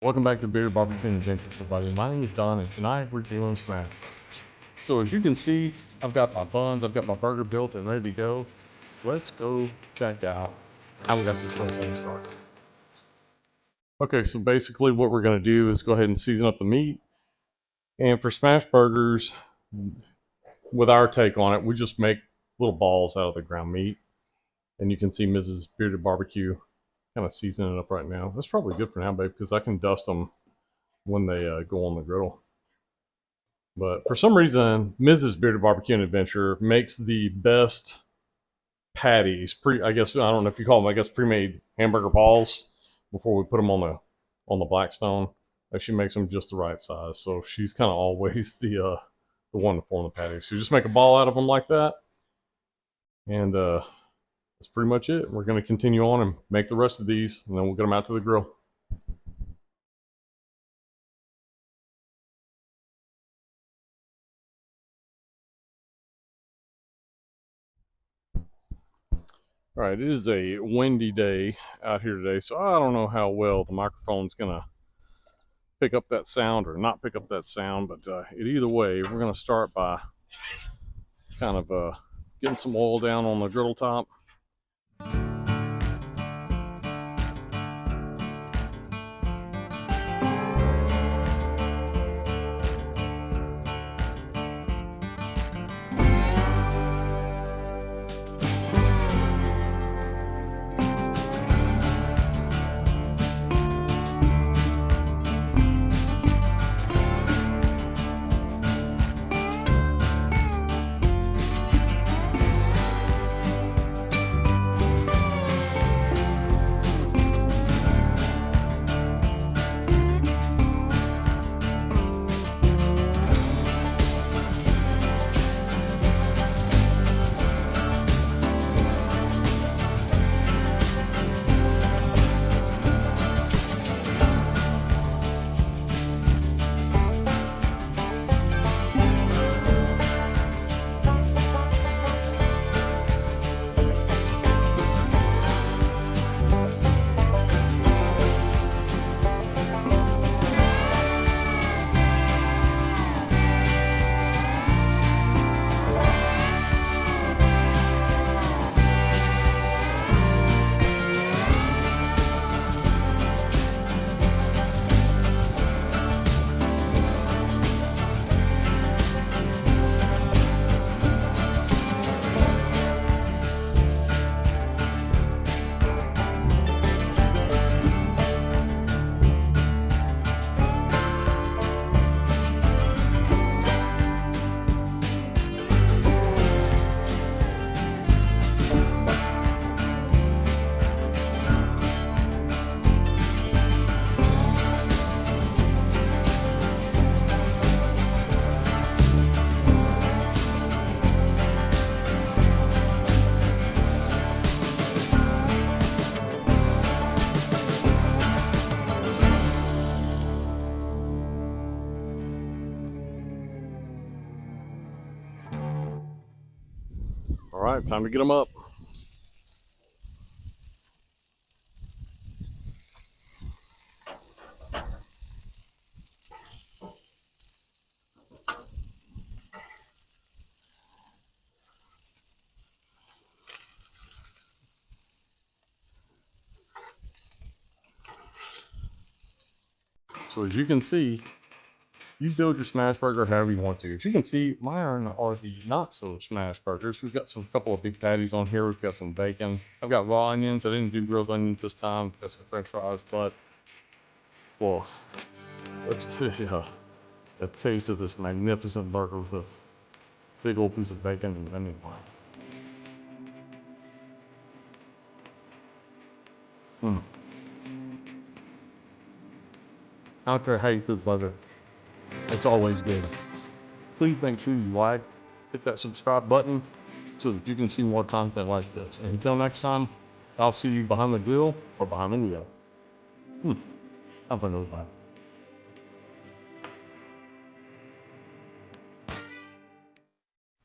Welcome back to Bearded Barbecue and Adventures, everybody. My name is Don, and tonight we're doing smash burgers. So as you can see, I've got my buns, I've got my burger built and ready to go. Let's go check out how we got this whole thing started. Okay, so basically what we're going to do is go ahead and season up the meat. And for smash burgers, with our take on it, we just make little balls out of the ground meat. And you can see Mrs. Bearded Barbecue kind of seasoning it up right now. That's probably good for now, babe, because I can dust them when they go on the griddle. But for some reason, Mrs. Bearded Barbecue and Adventure makes the best patties. I guess I don't know if you call them. I guess pre-made hamburger balls before we put them on the Blackstone. Like she makes them just the right size. So she's kind of always the one to form the patties. So you just make a ball out of them like that, and that's pretty much it. We're going to continue on and make the rest of these, and then we'll get them out to the grill. All right, it is a windy day out here today, so I don't know how well the microphone's gonna pick up that sound or not pick up that sound, but either way, we're gonna start by kind of getting some oil down on the griddle top. All right, time to get them up. So as you can see, you build your smash burger however you want to. As you can see, mine are the not so smash burgers. We've got some couple of big patties on here. We've got some bacon. I've got raw onions. I didn't do grilled onions this time. Got some French fries, but well, let's get a taste of this magnificent burger with a big old piece of bacon and onion. Mm. I don't care how you cook butter. It's always good. Please make sure you like, hit that subscribe button so that you can see more content like this. And until next time, I'll see you behind the grill or behind the wheel. Have fun, everybody.